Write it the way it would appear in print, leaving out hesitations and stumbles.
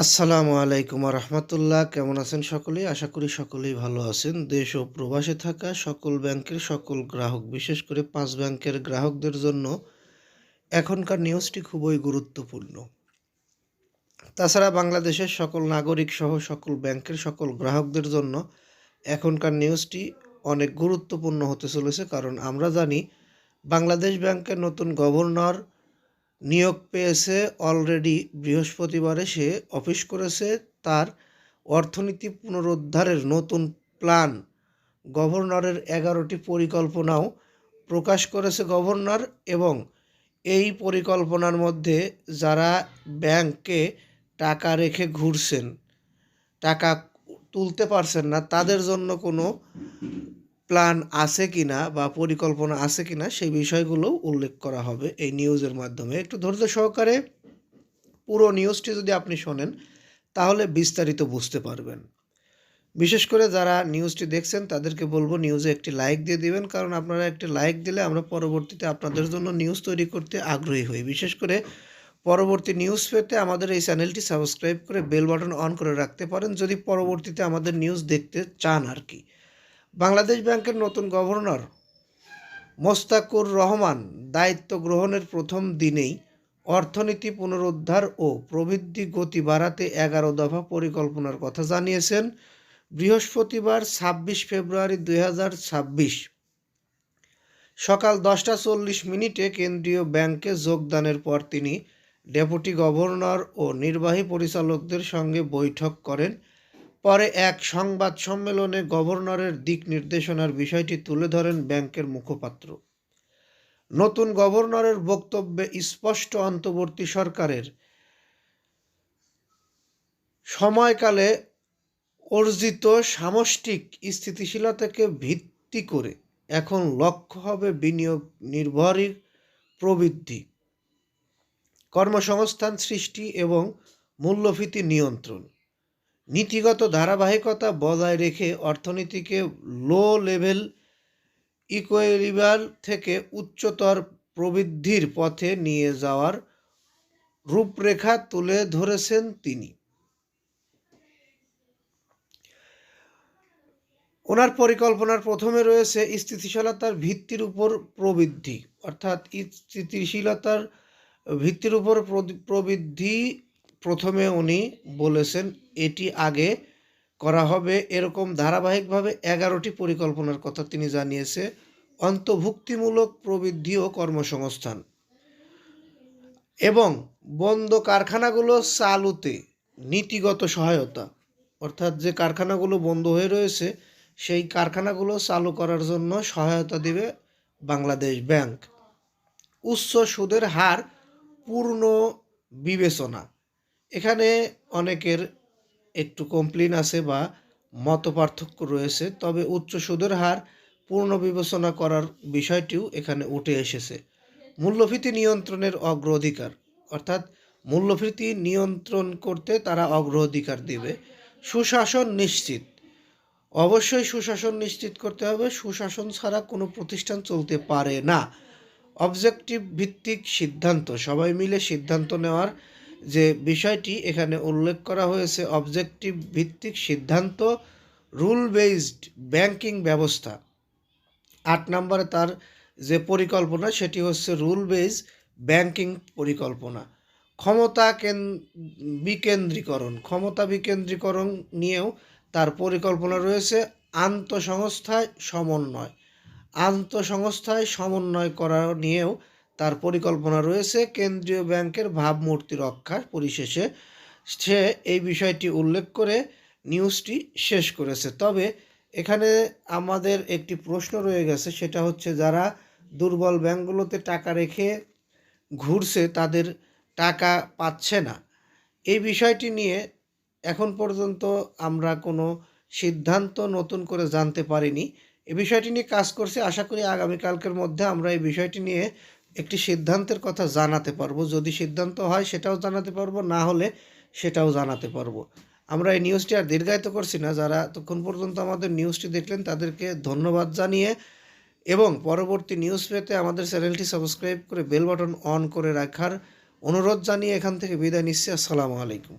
আসসালামু আলাইকুম রহমতুল্লাহ। কেমন আছেন সকলেই? আশা করি সকলেই ভালো আছেন। দেশ ও প্রবাসে থাকা সকল ব্যাংকের সকল গ্রাহক, বিশেষ করে ৫ ব্যাংকের গ্রাহকদের জন্য এখনকার নিউজটি খুবই গুরুত্বপূর্ণ। তাছাড়া বাংলাদেশের সকল নাগরিক সহ সকল ব্যাংকের সকল গ্রাহকদের জন্য এখনকার নিউজটি অনেক গুরুত্বপূর্ণ হতে চলেছে। কারণ আমরা জানি বাংলাদেশ ব্যাংকের নতুন গভর্নর নিয়োগ পেয়েছে। অলরেডি বৃহস্পতিবারে সে অফিস করেছে। তার অর্থনীতি পুনরুদ্ধারের নতুন প্ল্যান, গভর্নরের ১১টি পরিকল্পনাও প্রকাশ করেছে গভর্নর। এবং এই পরিকল্পনার মধ্যে যারা ব্যাংকে টাকা রেখে ঘুরছেন, টাকা তুলতে পারছেন না, তাদের জন্য কোনো প্ল্যান আছে কিনা বা পরিকল্পনা আছে কিনা সেই বিষয়গুলো উল্লেখ করা হবে এই নিউজের মাধ্যমে। একটু ধৈর্য সহকারে পুরো নিউজটি যদি আপনি শোনেন তাহলে বিস্তারিত বুঝতে পারবেন। বিশেষ করে যারা নিউজটি দেখছেন তাদেরকে বলবো নিউজে একটি লাইক দিয়ে দিবেন, কারণ আপনারা একটি লাইক দিলে আমরা পরবর্তীতে আপনাদের জন্য নিউজ তৈরি করতে আগ্রহী হই। বিশেষ করে পরবর্তী নিউজ পেতে আমাদের এই চ্যানেলটি সাবস্ক্রাইব করে বেল বাটন অন করে রাখতে পারেন, যদি পরবর্তীতে আমাদের নিউজ দেখতে চান আর কি। বাংলাদেশ ব্যাংকের নতুন গভর্নর মোস্তাকুর রহমান দায়িত্ব গ্রহণের প্রথম দিনেই অর্থনীতি পুনরুদ্ধার ও প্রবৃদ্ধি গতি বাড়াতে ১১ দফা পরিকল্পনার কথা জানিয়েছেন। বৃহস্পতিবার ২৬ ফেব্রুয়ারি ২০২৬ সকাল ১০টা ৪০ কেন্দ্রীয় ব্যাংকে যোগদানের পর তিনি ডেপুটি গভর্নর ও নির্বাহী পরিচালকদের সঙ্গে বৈঠক করেন। পরে এক সংবাদ সম্মেলনে গভর্নরের দিক নির্দেশনার বিষয়টি তুলে ধরেন ব্যাংকের মুখপাত্র। নতুন গভর্নরের বক্তব্যে স্পষ্ট অন্তর্বর্তী সরকারের সময়কালে অর্জিত সামষ্টিক স্থিতিশীলতাকে ভিত্তি করে এখন লক্ষ্য হবে বিনিয়োগ নির্ভরশীল প্রবৃদ্ধি, কর্মসংস্থান সৃষ্টি এবং মূল্যস্ফীতি নিয়ন্ত্রণ। নীতিগত ধারাবাহিকতা বজায় রেখে অর্থনীতিকে লো লেভেল ইকুইলিব্রিয়াম থেকে উচ্চতর প্রবৃদ্ধির পথে নিয়ে যাওয়ার রূপরেখা তুলে ধরেছেন তিনি। ওনার পরিকল্পনার প্রথমে রয়েছে স্থিতিশীলতার ভিত্তির উপর প্রবৃদ্ধি, অর্থাৎ স্থিতিশীলতার ভিত্তির উপর প্রবৃদ্ধি প্রথমে উনি বলেছেন এটি আগে করা হবে। এরকম ধারাবাহিকভাবে ১১টি পরিকল্পনার কথা তিনি জানিয়েছে। অন্তর্ভুক্তিমূলক প্রবৃদ্ধি ও কর্মসংস্থান এবং বন্ধ কারখানাগুলো চালুতে নীতিগত সহায়তা, অর্থাৎ যে কারখানাগুলো বন্ধ হয়ে রয়েছে সেই কারখানাগুলো চালু করার জন্য সহায়তা দিবে বাংলাদেশ ব্যাংক। উচ্চ সুদের হার পূর্ণ বিবেচনা, এখানে অনেকের একটু কমপ্লেন আছে বা মতপার্থক্য রয়েছে, তবে উচ্চ সুদের হার পূর্ণ বিবেচনা করার বিষয়টিও এখানে উঠে এসেছে। মূল্যস্ফীতি নিয়ন্ত্রণের অগ্রাধিকার, অর্থাৎ মূল্যস্ফীতি নিয়ন্ত্রণ করতে তারা অগ্রাধিকার দেবে। সুশাসন নিশ্চিত, অবশ্যই সুশাসন নিশ্চিত করতে হবে। সুশাসন ছাড়া কোনো প্রতিষ্ঠান চলতে পারে না। অবজেক্টিভ ভিত্তিক সিদ্ধান্ত, সবাই মিলে সিদ্ধান্ত নেওয়ার যে বিষয়টি এখানে উল্লেখ করা হয়েছে, অবজেক্টিভ ভিত্তিক সিদ্ধান্ত, রুল বেসড ব্যাংকিং ব্যবস্থা। ৮ নম্বরে তার যে পরিকল্পনা সেটি হচ্ছে রুল বেসড ব্যাংকিং পরিকল্পনা। ক্ষমতা বিকেন্দ্রীকরণ নিয়েও তার পরিকল্পনা রয়েছে। আন্তঃসংস্থায় সমন্বয় করা নিয়েও তার পরিকল্পনা রয়েছে। কেন্দ্রীয় ব্যাংকের ভাবমূর্তি রক্ষা। পরিশেষে সে এই বিষয়টি উল্লেখ করে নিউজটি শেষ করেছে। তবে এখানে আমাদের একটি প্রশ্ন রয়ে গেছে, সেটা হচ্ছে যারা দুর্বল ব্যাংকগুলোতে টাকা রেখে ঘুরছে তাদের টাকা পাচ্ছে না। এই বিষয়টি নিয়ে এখন পর্যন্ত আমরা কোনো সিদ্ধান্ত নতুন করে জানতে পারিনি। এই বিষয়টি নিয়ে কাজ করছি, আশা করি আগামীকালকের মধ্যে আমরা এই বিষয়টি নিয়ে একটি সিদ্ধান্তের কথা জানাতে পারবো। যদি সিদ্ধান্ত হয় সেটাও জানাতে পারবো, না হলে সেটাও জানাতে পারবো। আমরা এই নিউজটি আর দীর্ঘায়িত করছি না। যারা তখন পর্যন্ত আমাদের নিউজটি দেখলেন তাদেরকে ধন্যবাদ জানিয়ে এবং পরবর্তী নিউজ পেতে আমাদের চ্যানেলটি সাবস্ক্রাইব করে বেল বাটন অন করে রাখার অনুরোধ জানিয়ে এখান থেকে বিদায় নিচ্ছি। আসসালামু আলাইকুম।